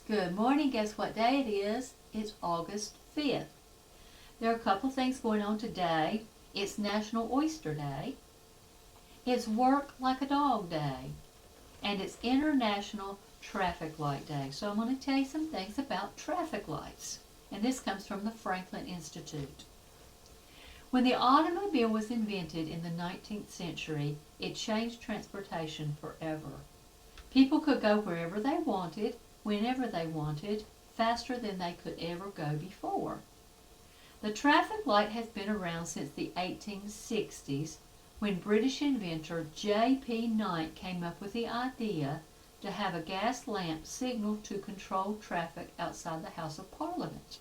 Good morning. Guess what day it is? It's August 5th. There are a couple things going on today. It's National Oyster Day. It's Work Like a Dog Day. And it's International Traffic Light Day. So I'm going to tell you some things about traffic lights. And this comes from the Franklin Institute. When the automobile was invented in the 19th century, it changed transportation forever. People could go wherever they wanted, whenever they wanted, faster than they could ever go before. The traffic light has been around since the 1860s, when British inventor J.P. Knight came up with the idea to have a gas lamp signal to control traffic outside the House of Parliament.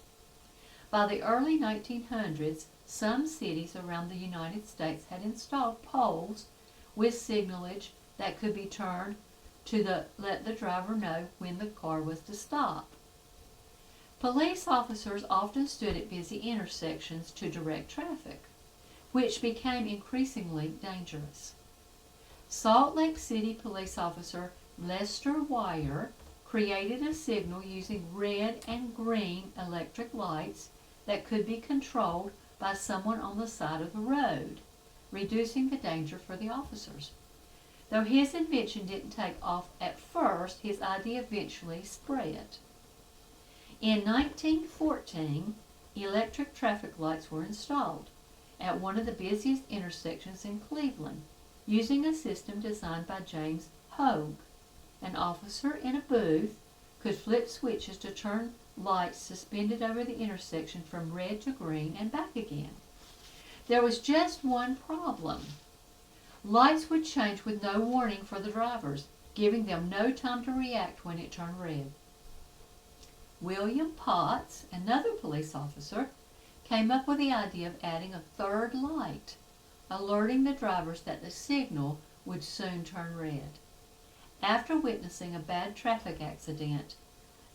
By the early 1900s, some cities around the United States had installed poles with signalage that could be turned to let the driver know when the car was to stop. Police officers often stood at busy intersections to direct traffic, which became increasingly dangerous. Salt Lake City police officer Lester Wire created a signal using red and green electric lights that could be controlled by someone on the side of the road, reducing the danger for the officers. Though his invention didn't take off at first, his idea eventually spread. In 1914, electric traffic lights were installed at one of the busiest intersections in Cleveland, using a system designed by James Hogue. An officer in a booth could flip switches to turn lights suspended over the intersection from red to green and back again. There was just one problem. Lights would change with no warning for the drivers, giving them no time to react when it turned red. William Potts, another police officer, came up with the idea of adding a third light, alerting the drivers that the signal would soon turn red. After witnessing a bad traffic accident,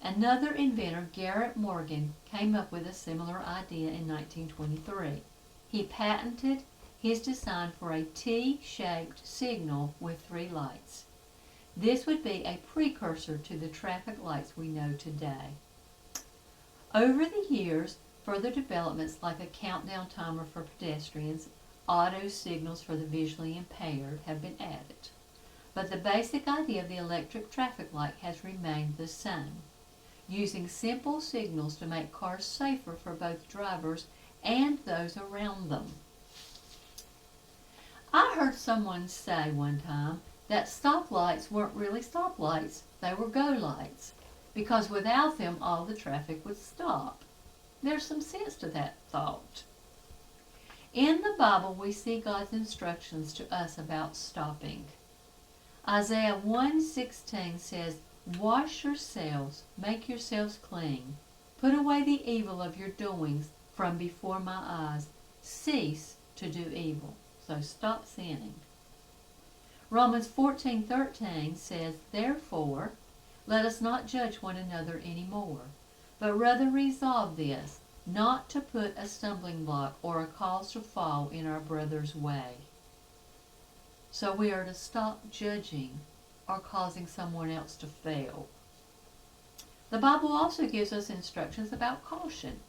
another inventor, Garrett Morgan, came up with a similar idea in 1923. He patented his design for a T-shaped signal with 3 lights. This would be a precursor to the traffic lights we know today. Over the years, further developments like a countdown timer for pedestrians, auto signals for the visually impaired have been added. But the basic idea of the electric traffic light has remained the same, using simple signals to make cars safer for both drivers and those around them. I heard someone say one time that stoplights weren't really stoplights, they were go lights, because without them all the traffic would stop. There's some sense to that thought. In the Bible we see God's instructions to us about stopping. Isaiah 1:16 says, "Wash yourselves, make yourselves clean. Put away the evil of your doings from before my eyes. Cease to do evil." So stop sinning. Romans 14:13 says, "Therefore, let us not judge one another any more, but rather resolve this, not to put a stumbling block or a cause to fall in our brother's way." So we are to stop judging or causing someone else to fail. The Bible also gives us instructions about caution.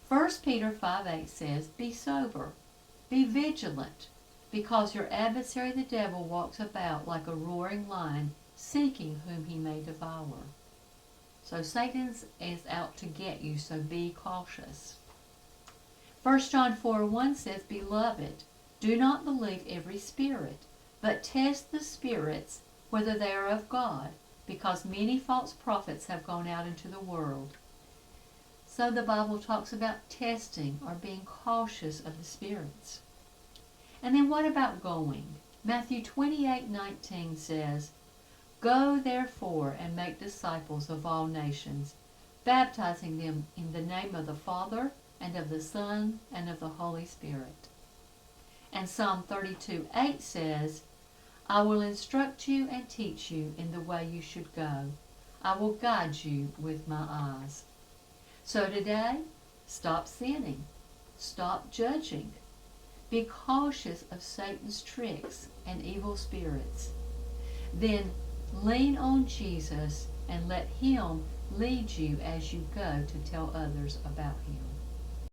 1 Peter 5:8 says, "Be sober, be vigilant, because your adversary the devil walks about like a roaring lion, seeking whom he may devour." So Satan is out to get you, so be cautious. 1 John 4:1 says, "Beloved, do not believe every spirit, but test the spirits whether they are of God, because many false prophets have gone out into the world." So the Bible talks about testing or being cautious of the spirits. And then what about going? Matthew 28:19 says, "Go therefore and make disciples of all nations, baptizing them in the name of the Father and of the Son and of the Holy Spirit." And Psalm 32:8 says, "I will instruct you and teach you in the way you should go. I will guide you with my eyes." So today, stop sinning. Stop judging. Be cautious of Satan's tricks and evil spirits. Then lean on Jesus and let Him lead you as you go to tell others about Him.